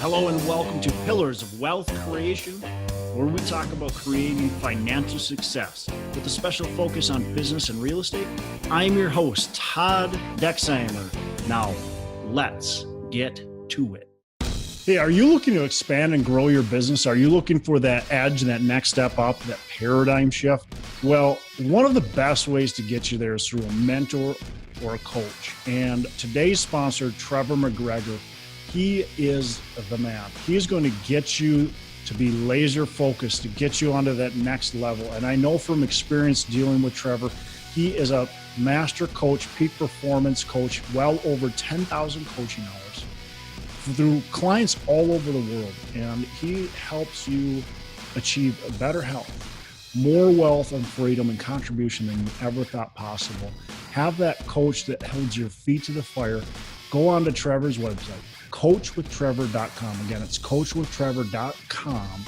Hello and welcome to Pillars of Wealth Creation, where we talk about creating financial success with a special focus on business and real estate. I'm your host, Todd Dexheimer. Now, let's get to it. Hey, are you looking to expand and grow your business? Are you looking for that edge, that next step up, that paradigm shift? Well, one of the best ways to get you there is through a mentor or a coach. And today's sponsor, Trevor McGregor, he is the man. He is going to get you to be laser focused, to get you onto that next level. And I know from experience dealing with Trevor, he is a master coach, peak performance coach, well over 10,000 coaching hours through clients all over the world. And he helps you achieve better health, more wealth and freedom and contribution than you ever thought possible. Have that coach that holds your feet to the fire. Go on to Trevor's website, coachwithtrevor.com. Again, it's coachwithtrevor.com.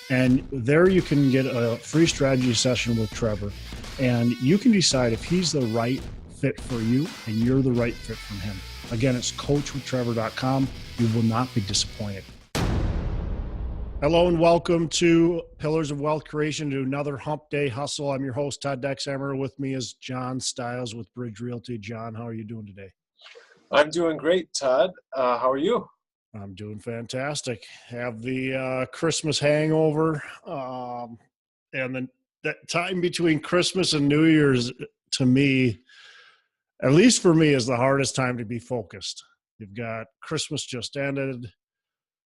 And there you can get a free strategy session with Trevor. And you can decide if he's the right fit for you and you're the right fit for him. Again, it's coachwithtrevor.com. You will not be disappointed. Hello and welcome to Pillars of Wealth Creation, to another Hump Day Hustle. I'm your host, Todd Dexheimer. With me is John Stiles with Bridge Realty. John, how are you doing today? I'm doing great, Todd. How are you? I'm doing fantastic. Have the Christmas hangover. And then that time between Christmas and New Year's, to me, at least for me, is the hardest time to be focused. You've got Christmas just ended.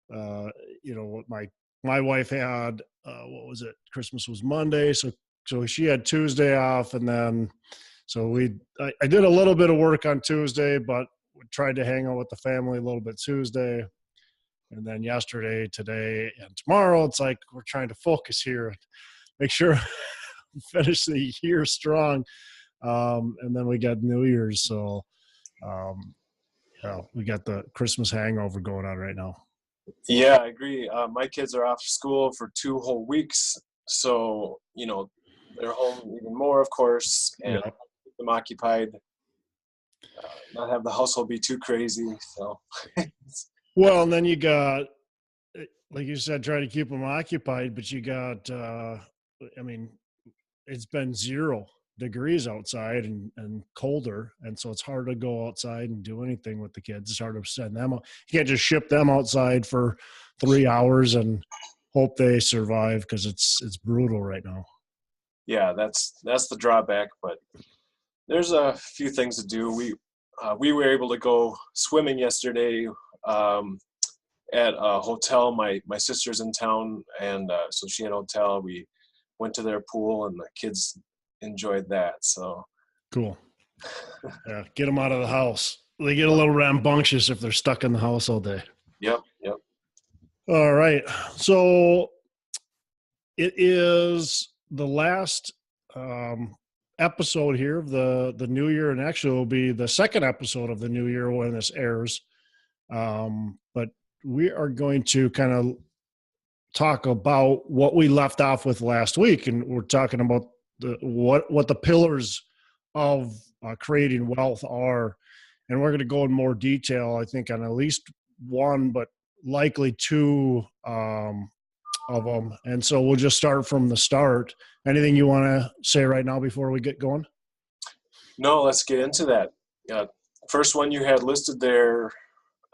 What my wife had, what was it? Christmas was Monday. So she had Tuesday off. And then, I did a little bit of work on Tuesday, but we tried to hang out with the family a little bit Tuesday. And then yesterday, today, and tomorrow, it's like we're trying to focus here and make sure we finish the year strong. And then we got New Year's. So, we got the Christmas hangover going on right now. Yeah, I agree. My kids are off school for 2 whole weeks. So, they're home even more, of course, and keep them occupied. Not have the household be too crazy. So, well, and then you got, like you said, try to keep them occupied, but you got, it's been 0 degrees outside and colder. And so it's hard to go outside and do anything with the kids. It's hard to send them out. You can't just ship them outside for 3 hours and hope they survive, because it's brutal right now. Yeah, that's the drawback, but there's a few things to do. We were able to go swimming yesterday at a hotel. My sister's in town, and so she had a hotel. We went to their pool, and the kids enjoyed that. So cool. Yeah, get them out of the house. They get a little rambunctious if they're stuck in the house all day. Yep. All right. So it is the last episode here of the new year, and actually it will be the second episode of the new year when this airs. But we are going to kind of talk about what we left off with last week, and we're talking about what the pillars of creating wealth are, and we're going to go in more detail, I think, on at least one, but likely 2 of them. And so we'll just start from the start. Anything you want to say right now before we get going? No, let's get into that. First one you had listed there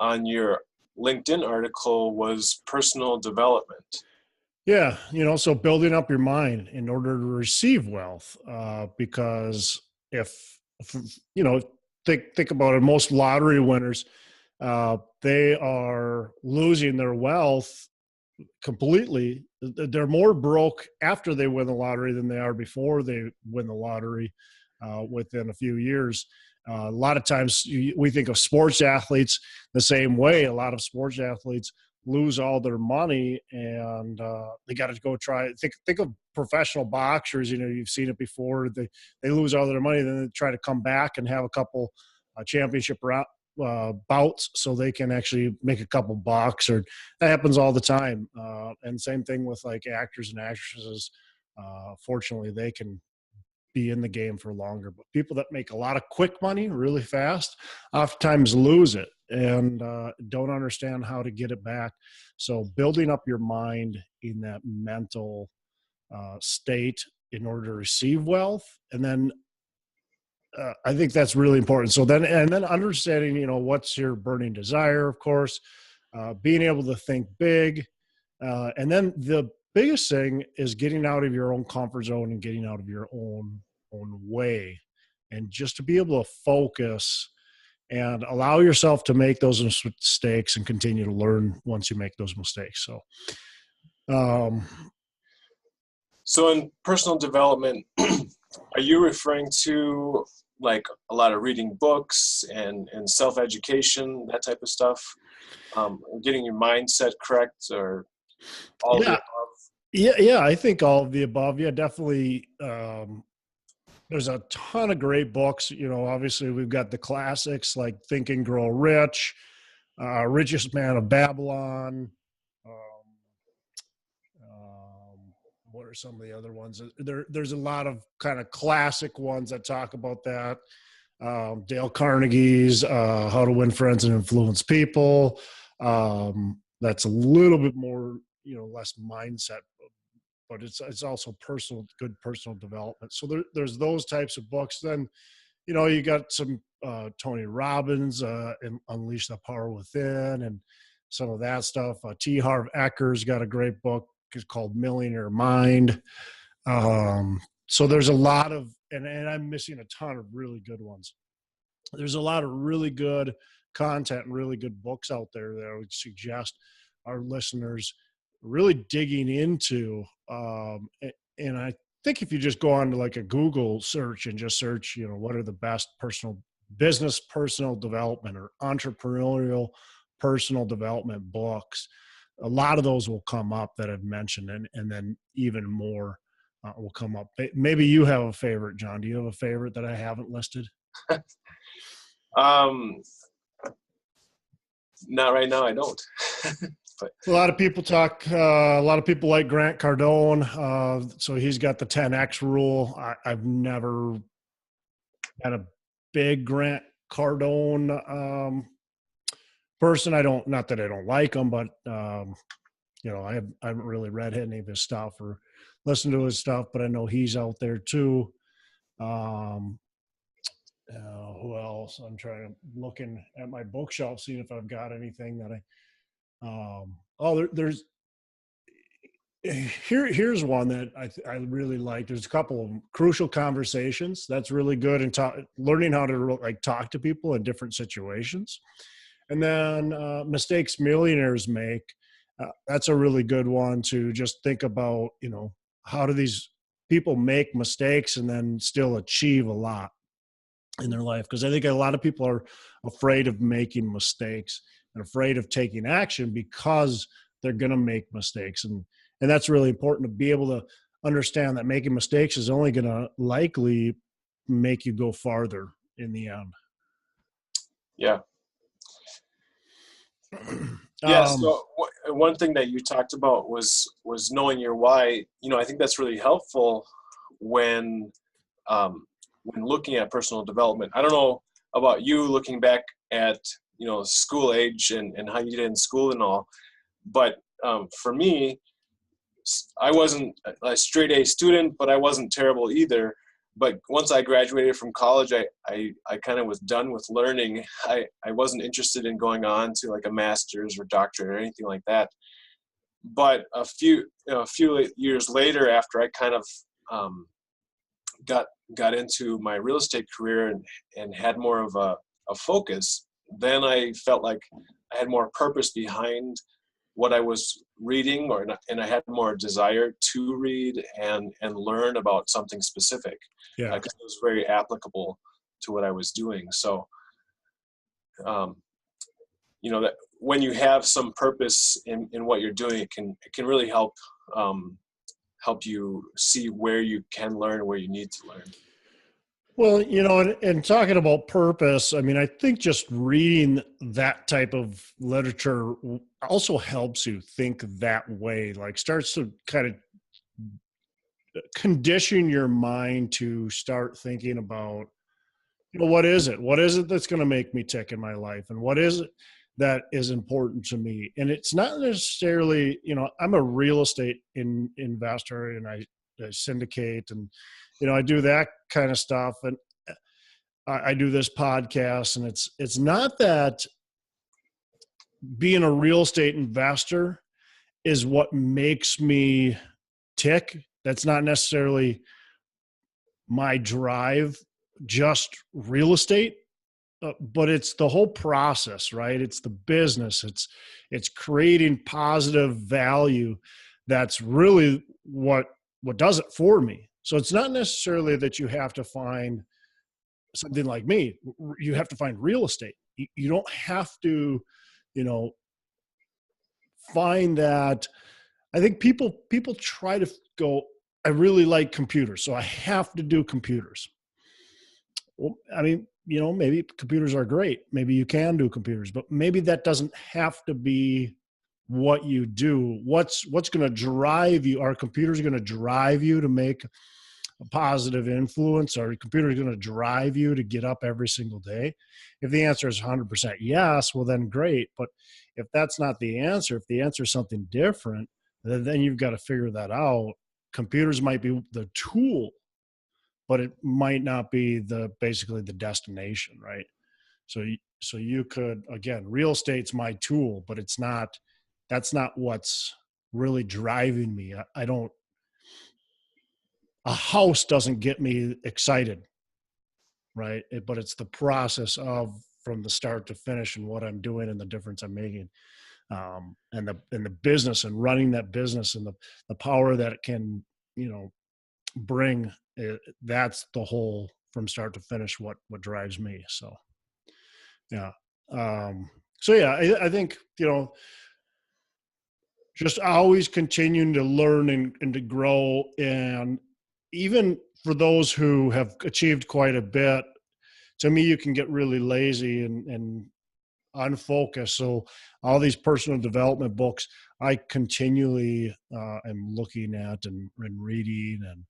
on your LinkedIn article was personal development. Yeah. So building up your mind in order to receive wealth, because if think about it, most lottery winners, they are losing their wealth completely. They're more broke after they win the lottery than they are before they win the lottery within a few years. A lot of times we think of sports athletes the same way. A lot of sports athletes lose all their money, and they got to go try. Think of professional boxers. You've seen it before. They lose all their money, then they try to come back and have a couple championship bouts so they can actually make a couple bucks. Or that happens all the time. And same thing with like actors and actresses. Fortunately, they can be in the game for longer. But people that make a lot of quick money really fast oftentimes lose it. and don't understand how to get it back. So building up your mind in that mental state in order to receive wealth, and then I think that's really important. So then, and then understanding, what's your burning desire, of course, being able to think big. And then the biggest thing is getting out of your own comfort zone and getting out of your own way. And just to be able to focus and allow yourself to make those mistakes and continue to learn once you make those mistakes. So in personal development, are you referring to like a lot of reading books and self-education, that type of stuff? Getting your mindset correct, or all of the above? Yeah, I think all of the above. Yeah, definitely. There's a ton of great books. Obviously we've got the classics like Think and Grow Rich, Richest Man of Babylon. What are some of the other ones? There's a lot of kind of classic ones that talk about that. Dale Carnegie's How to Win Friends and Influence People. That's a little bit more, less mindset, but it's also good personal development. So there's those types of books. Then, you got some Tony Robbins and Unleash the Power Within and some of that stuff. T. Harv Ecker's got a great book. It's called Millionaire Mind. So there's a lot of, and I'm missing a ton of really good ones. There's a lot of really good content and really good books out there that I would suggest our listeners really digging into. And I think if you just go on to like a Google search and just search, what are the best personal development or entrepreneurial personal development books, a lot of those will come up that I've mentioned, and then even more will come up. Maybe you have a favorite, John. Do you have a favorite that I haven't listed? Not right now. I don't. But a lot of people a lot of people like Grant Cardone. So he's got the 10X rule. I've never had a big Grant Cardone person. Not that I don't like him, but I haven't really read any of his stuff or listened to his stuff, but I know he's out there too. Who else? I'm looking at my bookshelf, seeing if I've got anything that here's one that I really like. There's a couple of Crucial Conversations. That's really good. And learning how to talk to people in different situations. And then Mistakes Millionaires Make. That's a really good one to just think about, how do these people make mistakes and then still achieve a lot in their life? Because I think a lot of people are afraid of making mistakes and afraid of taking action because they're going to make mistakes. And that's really important, to be able to understand that making mistakes is only going to likely make you go farther in the end. Yeah. Yeah. So one thing that you talked about was knowing your why. I think that's really helpful when looking at personal development. I don't know about you looking back at, school age and how you did in school and all, but for me, I wasn't a straight A student, but I wasn't terrible either. But once I graduated from college, I kind of was done with learning. I wasn't interested in going on to like a master's or doctorate or anything like that. But a few years later, after I kind of got into my real estate career and had more of a focus, then I felt like I had more purpose behind what I was reading, and I had more desire to read and learn about something specific. Yeah, because it was very applicable to what I was doing. So, that when you have some purpose in what you're doing, it can really help you see where you can learn, where you need to learn. Well, and talking about purpose, I mean, I think just reading that type of literature also helps you think that way, like starts to kind of condition your mind to start thinking about what is it? What is it that's going to make me tick in my life? And what is it that is important to me? And it's not necessarily, I'm a real estate investor, and I syndicate, and, I do that kind of stuff. And I do this podcast, and it's not that being a real estate investor is what makes me tick. That's not necessarily my drive, just real estate, but it's the whole process, right? It's the business. It's creating positive value. That's really what does it for me. So it's not necessarily that you have to find something like me. You have to find real estate. You don't have to, find that. I think people try to go, I really like computers, so I have to do computers. Well, I mean, maybe computers are great. Maybe you can do computers, but maybe that doesn't have to be what you do. What's going to drive you? Are computers going to drive you to make a positive influence? Are computers going to drive you to get up every single day? If the answer is 100% yes, well then great. But if that's not the answer, if the answer is something different, then you've got to figure that out. Computers might be the tool, but it might not be basically the destination, right? So you could, again, real estate's my tool, but that's not what's really driving me. A house doesn't get me excited, right? But it's the process of from the start to finish and what I'm doing and the difference I'm making. And the business and running that business and the power that it can, bring, that's the whole from start to finish, what drives me. So, yeah. I think, just always continuing to learn and to grow. And even for those who have achieved quite a bit, to me, you can get really lazy and unfocused. So all these personal development books, I continually am looking at and reading, and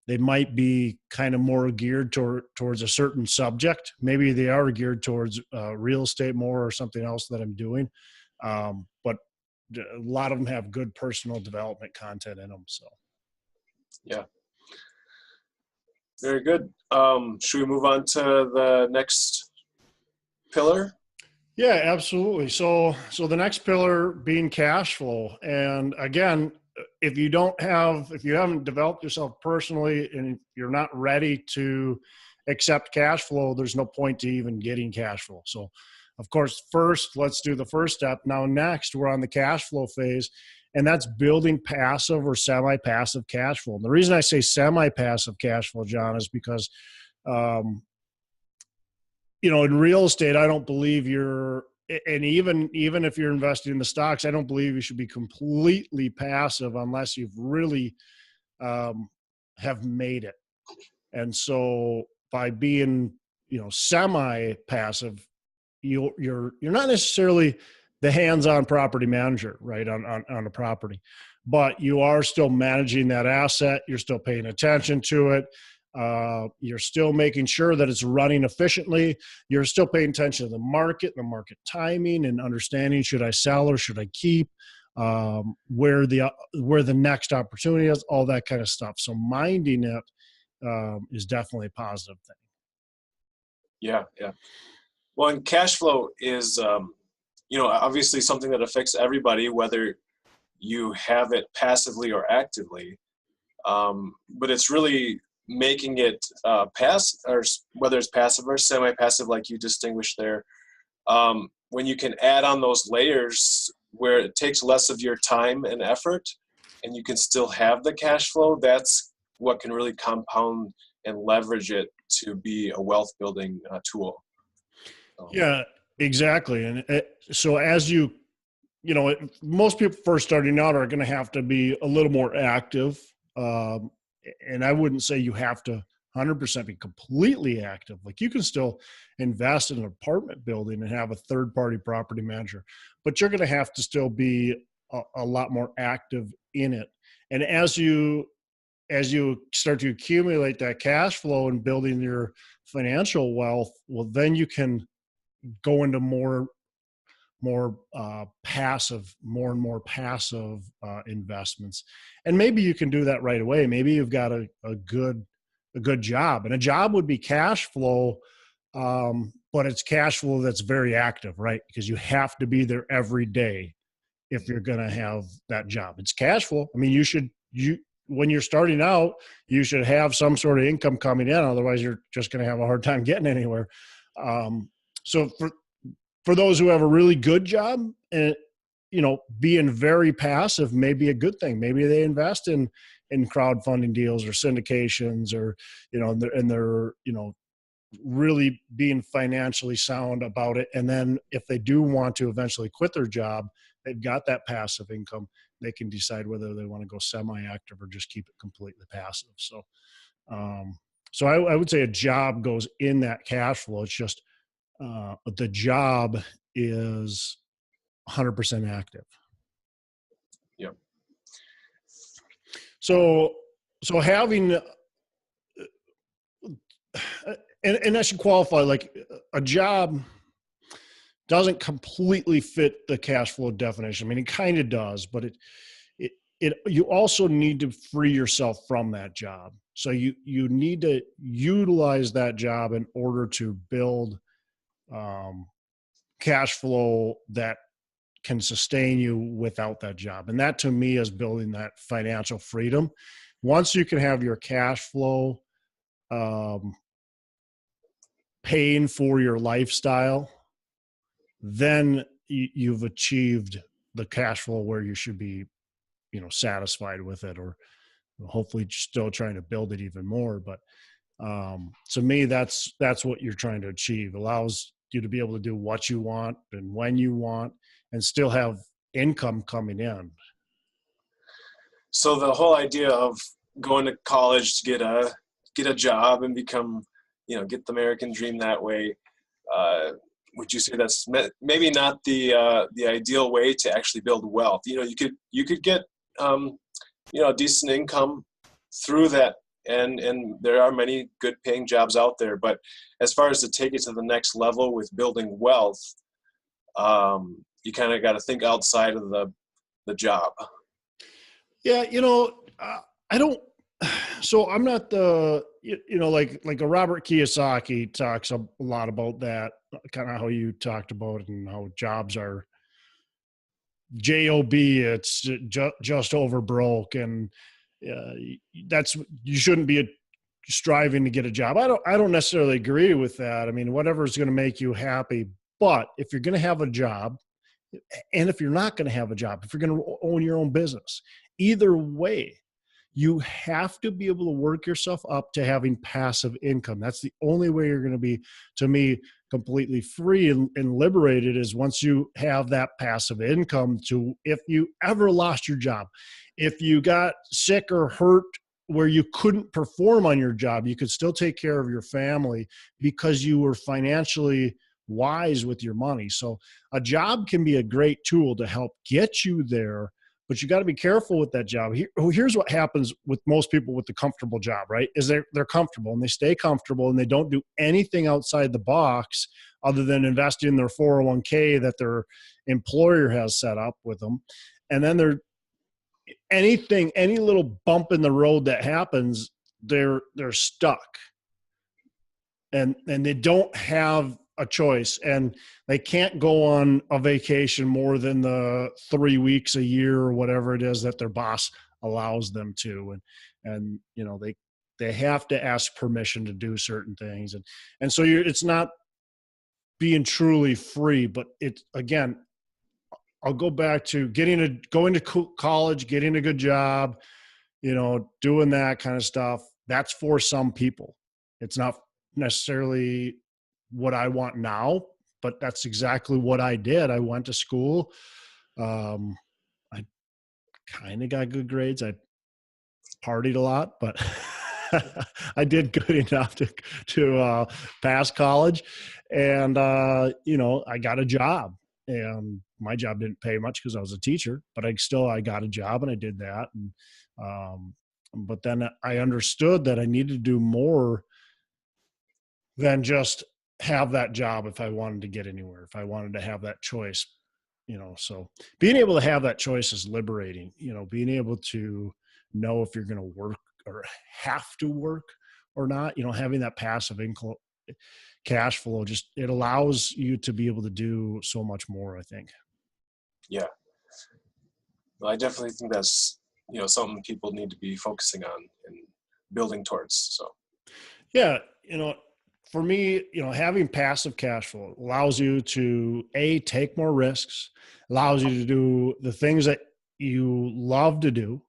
they might be kind of more geared towards a certain subject. Maybe they are geared towards real estate more or something else that I'm doing. But a lot of them have good personal development content in them. So, yeah. Very good. Should we move on to the next pillar? Yeah, absolutely. So the next pillar being cash flow. And again, if you haven't developed yourself personally and you're not ready to accept cash flow, there's no point to even getting cash flow. So of course, first, let's do the first step. Now, next, we're on the cash flow phase, and that's building passive or semi-passive cash flow. And the reason I say semi-passive cash flow, John, is because, in real estate, I don't believe and even if you're investing in the stocks, I don't believe you should be completely passive unless you've really have made it. And so by being, semi-passive, you're not necessarily the hands-on property manager, right, on a property, but you are still managing that asset. You're still paying attention to it. You're still making sure that it's running efficiently. You're still paying attention to the market timing, and understanding, should I sell or should I keep, where the next opportunity is, all that kind of stuff. So minding it is definitely a positive thing. Yeah. Well, and cash flow is, obviously something that affects everybody, whether you have it passively or actively. But it's really making it passive, or whether it's passive or semi-passive, like you distinguished there. When you can add on those layers where it takes less of your time and effort, and you can still have the cash flow, that's what can really compound and leverage it to be a wealth building tool. Yeah, exactly. And so as most people first starting out are going to have to be a little more active. And I wouldn't say you have to 100% be completely active. Like, you can still invest in an apartment building and have a third-party property manager, but you're going to have to still be a lot more active in it. And as you as you start to accumulate that cash flow and building your financial wealth, well, then you can go into more passive, more and more passive investments. And maybe you can do that right away. Maybe you've got a good job, and a job would be cash flow, but it's cash flow that's very active, right? Because you have to be there every day if you're going to have that job. It's cash flow. I mean, when you're starting out, you should have some sort of income coming in. Otherwise, you're just going to have a hard time getting anywhere. So for those who have a really good job, and being very passive may be a good thing. Maybe they invest in crowdfunding deals or syndications, or and they're really being financially sound about it. And then if they do want to eventually quit their job, they've got that passive income. They can decide whether they want to go semi-active or just keep it completely passive. So, I would say a job goes in that cash flow. It's just the job is 100% active. Yeah. So having, and I should qualify, like a job doesn't completely fit the cash flow definition. I mean, it kind of does, but you also need to free yourself from that job. So you need to utilize that job in order to build cash flow that can sustain you without that job. And that to me is building that financial freedom. Once you can have your cash flow paying for your lifestyle, then you've achieved the cash flow where you should be, satisfied with it, or hopefully still trying to build it even more. But to me, that's what you're trying to achieve. Allows you to be able to do what you want and when you want, and still have income coming in. So the whole idea of going to college to get a job and become, get the American dream that way, would you say that's maybe not the ideal way to actually build wealth? You could get a decent income through that, and there are many good paying jobs out there. But as far as to take it to the next level with building wealth, you kind of got to think outside of the job. Yeah, I don't. So I'm not the, like a Robert Kiyosaki talks a lot about that, kind of how you talked about it, and how jobs are job, it's just over broke, and you shouldn't be striving to get a job. I don't necessarily agree with that. I mean, whatever is going to make you happy. But if you're going to have a job, and if you're not going to have a job, if you're going to own your own business, either way, you have to be able to work yourself up to having passive income. That's the only way you're going to be, to me, completely free and liberated, is once you have that passive income. To, if you ever lost your job, if you got sick or hurt where you couldn't perform on your job, you could still take care of your family because you were financially wise with your money. So a job can be a great tool to help get you there, but you got to be careful with that job. Here's what happens with most people with the comfortable job, right? Is they're comfortable and they stay comfortable and they don't do anything outside the box other than invest in their 401k that their employer has set up with them. And then any little bump in the road that happens, they're stuck. And they don't have a choice, and they can't go on a vacation more than the 3 weeks a year or whatever it is that their boss allows them to. And they have to ask permission to do certain things. And so it's not being truly free, but it's, again, I'll go back to going to college, getting a good job, doing that kind of stuff. That's for some people. It's not necessarily what I want now, but that's exactly what I did. I went to school. I kind of got good grades. I partied a lot, but I did good enough to pass college. And, I got a job, and my job didn't pay much because I was a teacher, but I got a job and I did that. And But then I understood that I needed to do more than just have that job if I wanted to get anywhere, if I wanted to have that choice, so being able to have that choice is liberating, being able to know if you're going to work or have to work or not, having that passive income cash flow, just, it allows you to be able to do so much more, I think. Yeah. Well, I definitely think that's, something people need to be focusing on and building towards. So, yeah, for me, having passive cash flow allows you to take more risks, allows you to do the things that you love to do.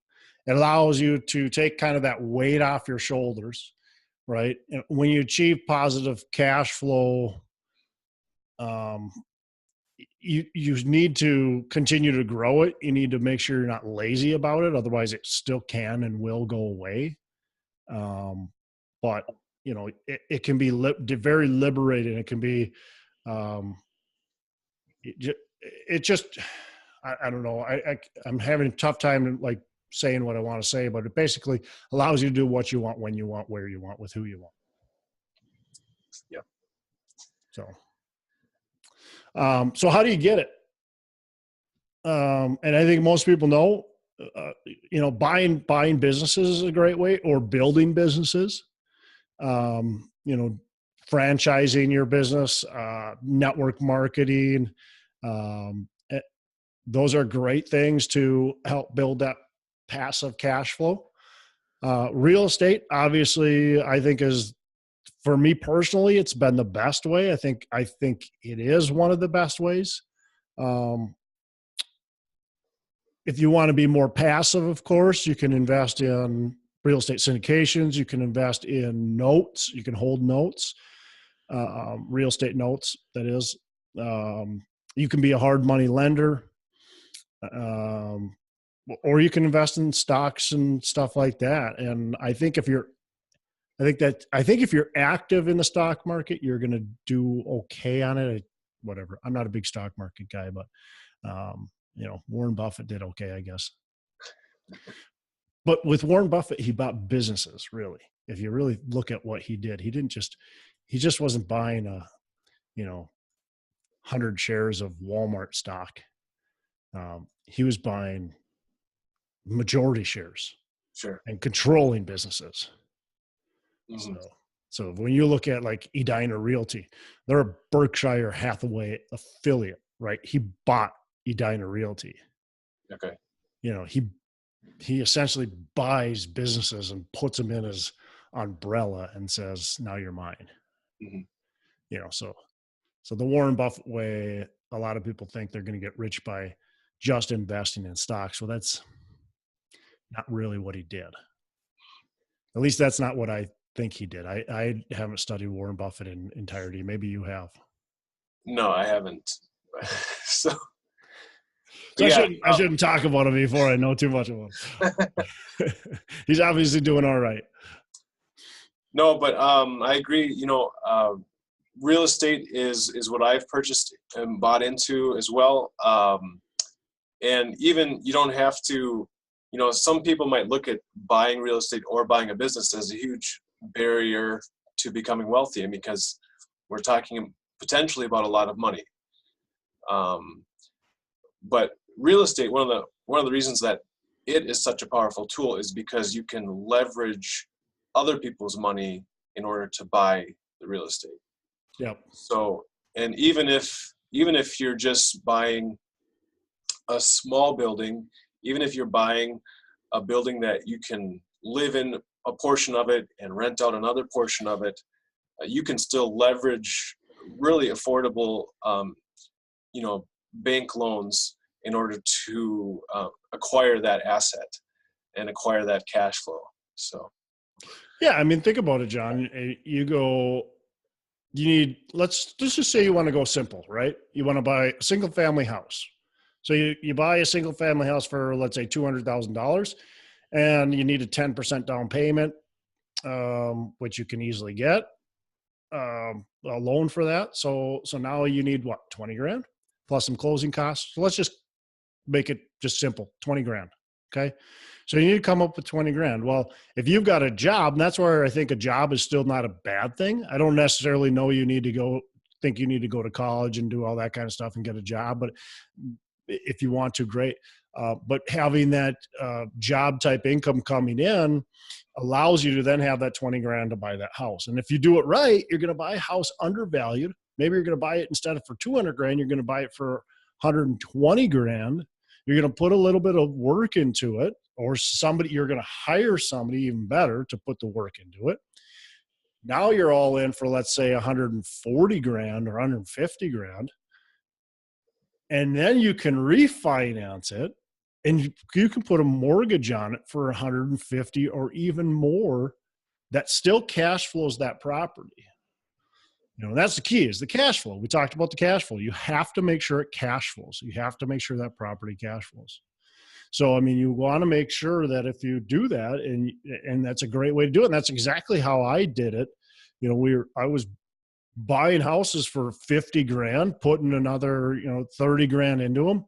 It allows you to take kind of that weight off your shoulders, right? And when you achieve positive cash flow, you need to continue to grow it. You need to make sure you're not lazy about it. Otherwise it still can and will go away. But it can be very liberating. It can be, it just, I don't know. I'm having a tough time like saying what I want to say, but it basically allows you to do what you want, when you want, where you want, with who you want. Yeah. So how do you get it? And I think most people know, buying businesses is a great way, or building businesses, franchising your business, network marketing. Those are great things to help build that passive cash flow. Real estate, obviously, I think for me personally, it's been the best way. I think it is one of the best ways. If you want to be more passive, of course, you can invest in real estate syndications. You can invest in notes. You can hold notes, real estate notes, that is. You can be a hard money lender, or you can invest in stocks and stuff like that. And I think if you're active in the stock market, you're going to do okay on it. Whatever. I'm not a big stock market guy, but Warren Buffett did okay, I guess. But with Warren Buffett, he bought businesses, really. If you really look at what he did, he just wasn't buying 100 shares of Walmart stock. He was buying majority shares. Sure. And controlling businesses. Mm-hmm. So when you look at like Edina Realty, they're a Berkshire Hathaway affiliate, right? He bought Edina Realty. Okay. He essentially buys businesses and puts them in his umbrella and says, now you're mine. Mm-hmm. So the Warren Buffett way, a lot of people think they're going to get rich by just investing in stocks. Well, that's not really what he did. At least that's not what I think he did. I haven't studied Warren Buffett in entirety. Maybe you have. No, I haven't. So yeah, I shouldn't talk about him before I know too much about him. He's obviously doing all right. No, but I agree. Real estate is what I've purchased and bought into as well. And even you don't have to, some people might look at buying real estate or buying a business as a huge barrier to becoming wealthy, and because we're talking potentially about a lot of money. But real estate, one of the reasons that it is such a powerful tool is because you can leverage other people's money in order to buy the real estate. Yep. So, and even if you're just buying a small building, even if you're buying a building that you can live in a portion of it and rent out another portion of it, you can still leverage really affordable, bank loans in order to acquire that asset and acquire that cash flow. So, yeah, I mean, think about it, John. Let's just say you want to go simple, right? You want to buy a single family house. So you buy a single family house for, let's say, $200,000, and you need a 10% down payment, which you can easily get a loan for that. So now you need what, 20 grand plus some closing costs. So let's just make it just simple, 20 grand Okay. So you need to come up with 20 grand. Well, if you've got a job, and that's where I think a job is still not a bad thing. I don't necessarily know you need to go to college and do all that kind of stuff and get a job, but if you want to, great. But having that job type income coming in allows you to then have that 20 grand to buy that house. And if you do it right, you're going to buy a house undervalued. Maybe you're going to buy it instead of for 200 grand, you're going to buy it for 120 grand. You're going to put a little bit of work into it, or you're going to hire somebody even better to put the work into it. Now you're all in for, let's say, 140 grand or 150 grand. And then you can refinance it, and you can put a mortgage on it for 150 or even more. That still cash flows that property. That's the key, is the cash flow. We talked about the cash flow. You have to make sure it cash flows. You have to make sure that property cash flows. So, you want to make sure that if you do that, and that's a great way to do it. And that's exactly how I did it. I was buying houses for 50 grand, putting another, 30 grand into them.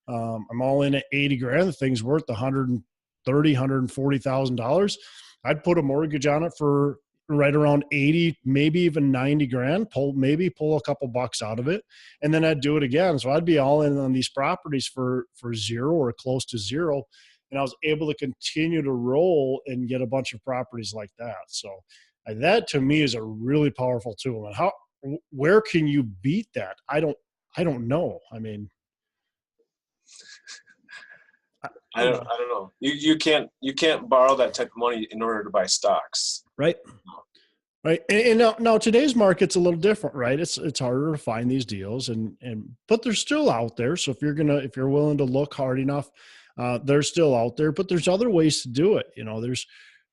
I'm all in at 80 grand. The thing's worth $130,000, $140,000. I'd put a mortgage on it for right around 80, maybe even 90 grand, pull a couple bucks out of it. And then I'd do it again. So I'd be all in on these properties for zero or close to zero. And I was able to continue to roll and get a bunch of properties like that. So that to me is a really powerful tool. And where can you beat that? I don't know. I don't know. You can't borrow that type of money in order to buy stocks. Right. Right. And now today's market's a little different, right? It's harder to find these deals but they're still out there. So if you're willing to look hard enough, they're still out there, but there's other ways to do it.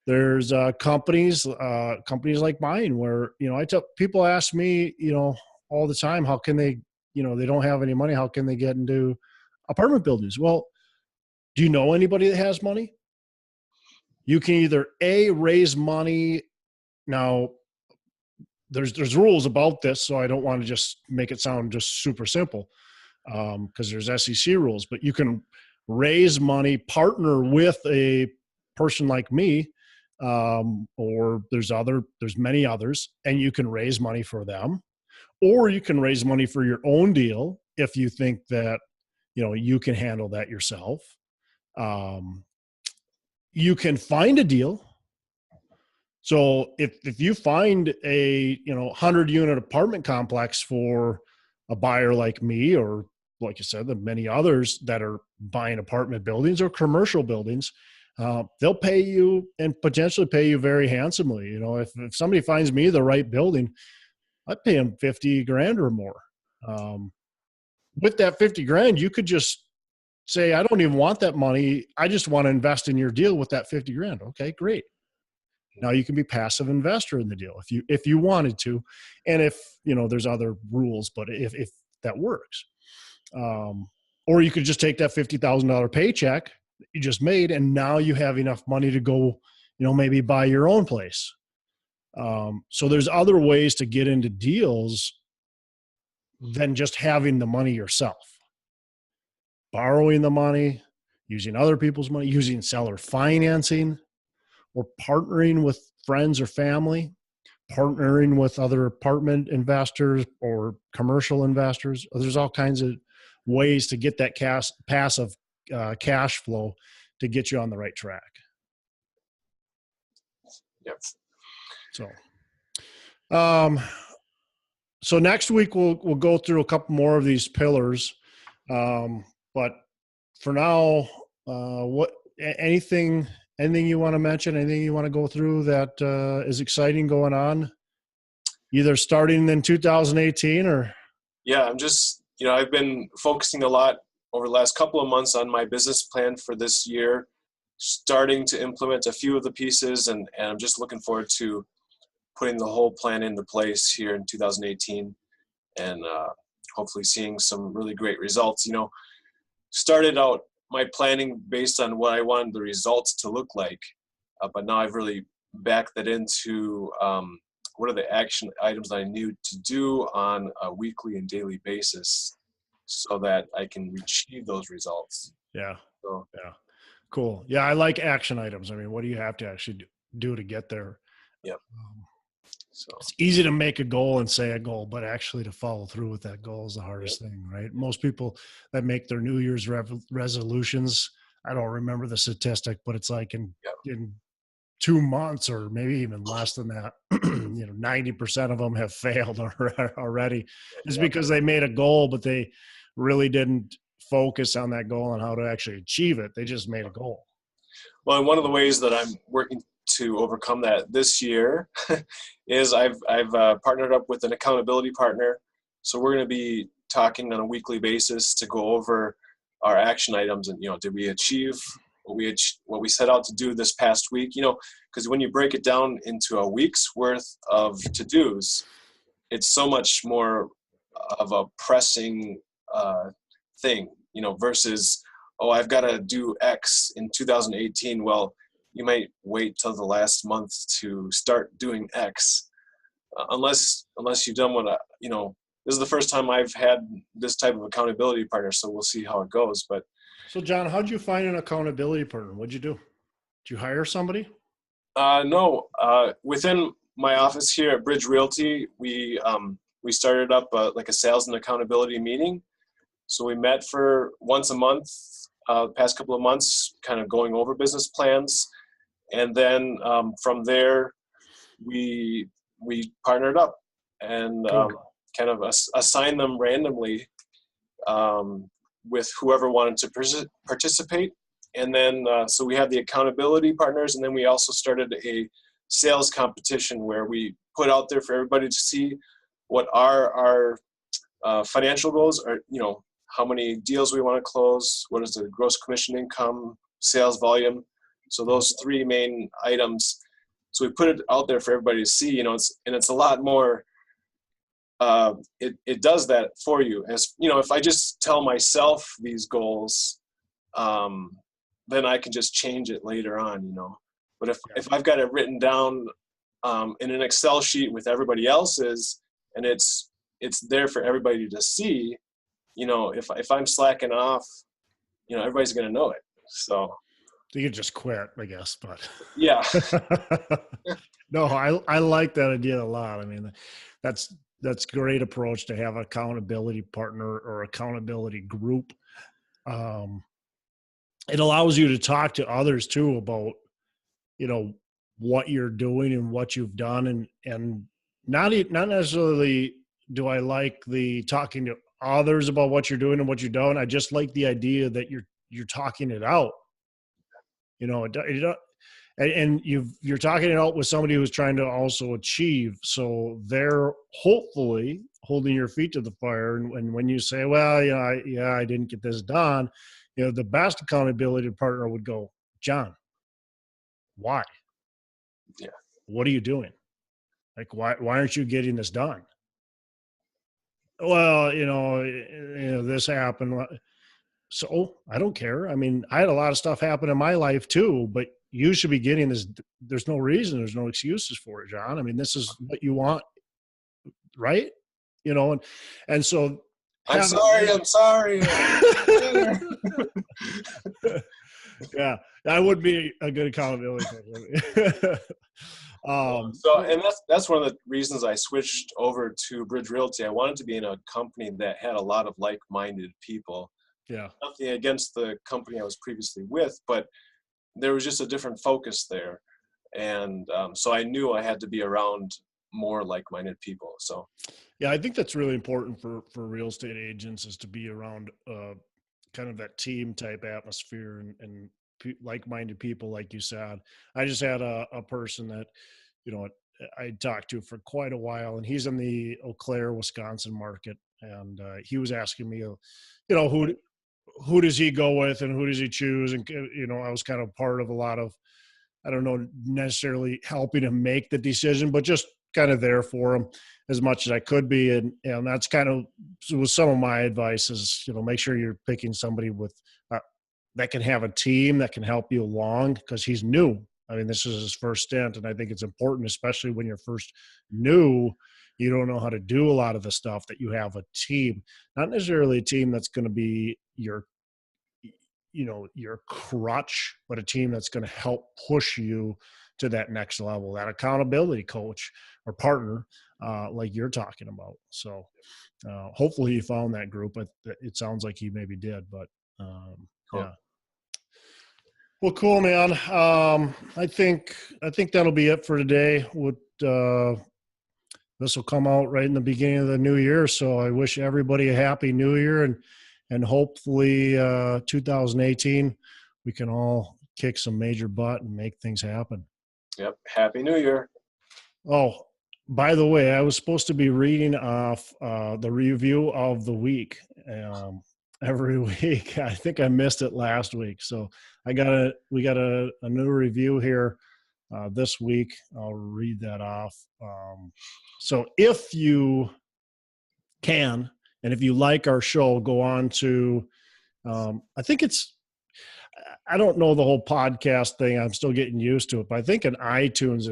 There's companies like mine where, people ask me, all the time, how can they, they don't have any money. How can they get into apartment buildings? Well, do you know anybody that has money? You can either raise money. Now, there's rules about this, so I don't want to just make it sound just super simple, because there's SEC rules. But you can raise money, partner with a person like me, or there's many others, and you can raise money for them, or you can raise money for your own deal if you think that you can handle that yourself. You can find a deal. So if you find a 100 unit apartment complex for a buyer like me, or like you said, the many others that are buying apartment buildings or commercial buildings, they'll pay you, and potentially pay you very handsomely. If somebody finds me the right building, I'd pay them 50 grand or more. With that 50 grand, you could just say, I don't even want that money. I just want to invest in your deal with that 50 grand. Okay, great. Now you can be passive investor in the deal if you wanted to, and if there's other rules, but if that works, or you could just take that $50,000 paycheck that you just made, and now you have enough money to go, maybe buy your own place. So there's other ways to get into deals than just having the money yourself. Borrowing the money, using other people's money, using seller financing, or partnering with friends or family, partnering with other apartment investors or commercial investors. There's all kinds of ways to get that passive cash flow to get you on the right track. Yep. So next week we'll go through a couple more of these pillars. But for now, anything you want to mention, anything you want to go through that is exciting going on, either starting in 2018 or? Yeah, I'm just, I've been focusing a lot over the last couple of months on my business plan for this year, starting to implement a few of the pieces, and I'm just looking forward to putting the whole plan into place here in 2018, and hopefully seeing some really great results. Started out my planning based on what I wanted the results to look like, but now I've really backed that into what are the action items I need to do on a weekly and daily basis so that I can achieve those results. Yeah. So, yeah. Cool. Yeah, I like action items. I mean, what do you have to actually do to get there? Yep. Um, So, it's easy to make a goal and say a goal, but actually to follow through with that goal is the yep. hardest thing, right? Most people that make their New Year's resolutions, I don't remember the statistic, but it's like Yep. in 2 months or maybe even less than that, 90% of them have failed already. It's Yep. because they made a goal, but they really didn't focus on that goal and how to actually achieve it. They just made a goal. Well, and one of the ways that I'm working to overcome that this year is I've partnered up with an accountability partner. So we're going to be talking on a weekly basis to go over our action items and, did we achieve what we set out to do this past week? Because when you break it down into a week's worth of to-dos, it's so much more of a pressing thing, versus, oh, I've got to do X in 2018. Well, you might wait till the last month to start doing X, unless you've done this is the first time I've had this type of accountability partner, so we'll see how it goes. But So, John, how'd you find an accountability partner? What'd you do? Did you hire somebody? no, within my office here at Bridge Realty, we started up like a sales and accountability meeting. So we met for once a month, the past couple of months, kind of going over business plans. And then from there, we partnered up and kind of assigned them randomly with whoever wanted to participate. And then, so we have the accountability partners, and then we also started a sales competition where we put out there for everybody to see what our financial goals are, how many deals we want to close, what is the gross commission income, sales volume. So those three main items. So we put it out there for everybody to see, it's a lot more, it does that for you. As if I just tell myself these goals, then I can just change it later on, But if I've got it written down in an Excel sheet with everybody else's, and it's there for everybody to see, if I'm slacking off, everybody's going to know it. So you could just quit, I guess, but yeah. No, I like that idea a lot. I mean, that's great approach to have an accountability partner or accountability group. It allows you to talk to others too about, what you're doing and what you've done, and not necessarily do I like the talking to others about what you're doing and what you've done. I just like the idea that you're talking it out. And you're talking it out with somebody who's trying to also achieve. So they're hopefully holding your feet to the fire. And when you say, well, I didn't get this done, the best accountability partner would go, John, why? Yeah. What are you doing? Like, why aren't you getting this done? Well, this happened. So I don't care. I mean, I had a lot of stuff happen in my life too, but you should be getting this. There's no reason. There's no excuses for it, John. I mean, this is what you want, right? And so I'm sorry. Yeah, that would be a good accountability. And that's one of the reasons I switched over to Bridge Realty. I wanted to be in a company that had a lot of like-minded people. Yeah. Nothing against the company I was previously with, but there was just a different focus there. And so I knew I had to be around more like-minded people. So, yeah, I think that's really important for real estate agents, is to be around kind of that team type atmosphere and like-minded people, like you said. I just had a person that, I talked to for quite a while, and he's in the Eau Claire, Wisconsin market. And he was asking me, who does he go with and who does he choose? And, I was kind of part of a lot of, I don't know, necessarily helping him make the decision, but just kind of there for him as much as I could be. And that's kind of was some of my advice is, make sure you're picking somebody with that can have a team that can help you along, because he's new. I mean, this is his first stint. And I think it's important, especially when you're first new, you don't know how to do a lot of the stuff, that you have a team, not necessarily a team that's going to be your crutch, but a team that's going to help push you to that next level, that accountability coach or partner, like you're talking about. So hopefully he found that group. It sounds like he maybe did, but Cool. yeah. Well, cool, man. I think that'll be it for today. This will come out right in the beginning of the new year. So I wish everybody a happy new year, and hopefully 2018, we can all kick some major butt and make things happen. Yep. Happy New Year. Oh, by the way, I was supposed to be reading off the review of the week every week. I think I missed it last week. So we got a new review here this week. I'll read that off. So if you can, and if you like our show, go on to, I don't know the whole podcast thing. I'm still getting used to it, but I think in iTunes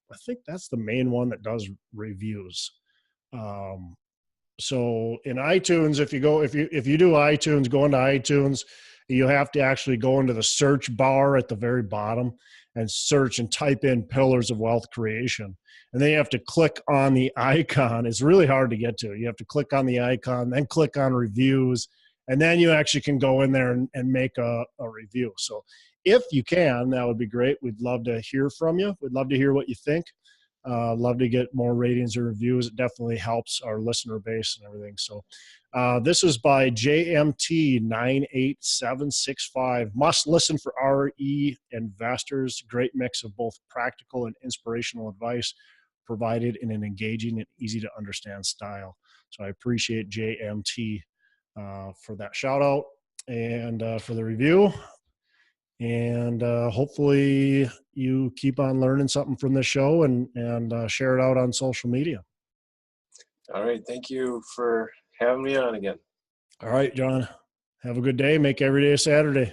I think that's the main one that does reviews. So in iTunes, if you do iTunes, go into iTunes, you have to actually go into the search bar at the very bottom and search and type in Pillars of Wealth Creation. And then you have to click on the icon. It's really hard to get to. You have to click on the icon, then click on reviews, and then you actually can go in there and make a review. So if you can, that would be great. We'd love to hear from you. We'd love to hear what you think. Love to get more ratings or reviews. It definitely helps our listener base and everything. So this is by JMT98765. Must listen for RE investors. Great mix of both practical and inspirational advice provided in an engaging and easy to understand style. So I appreciate JMT for that shout out and for the review. And hopefully you keep on learning something from this show and share it out on social media. All right. Thank you for having me on again. All right, John. Have a good day. Make every day a Saturday.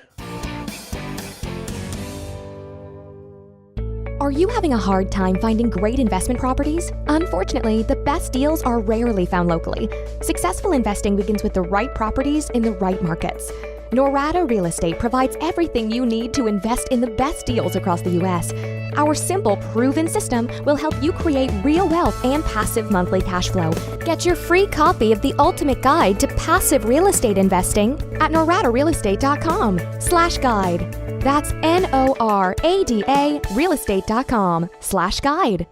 Are you having a hard time finding great investment properties? Unfortunately, the best deals are rarely found locally. Successful investing begins with the right properties in the right markets. Norada Real Estate provides everything you need to invest in the best deals across the U.S. Our simple, proven system will help you create real wealth and passive monthly cash flow. Get your free copy of the ultimate guide to passive real estate investing at noradarealestate.com/guide. That's NORADA realestate.com/guide.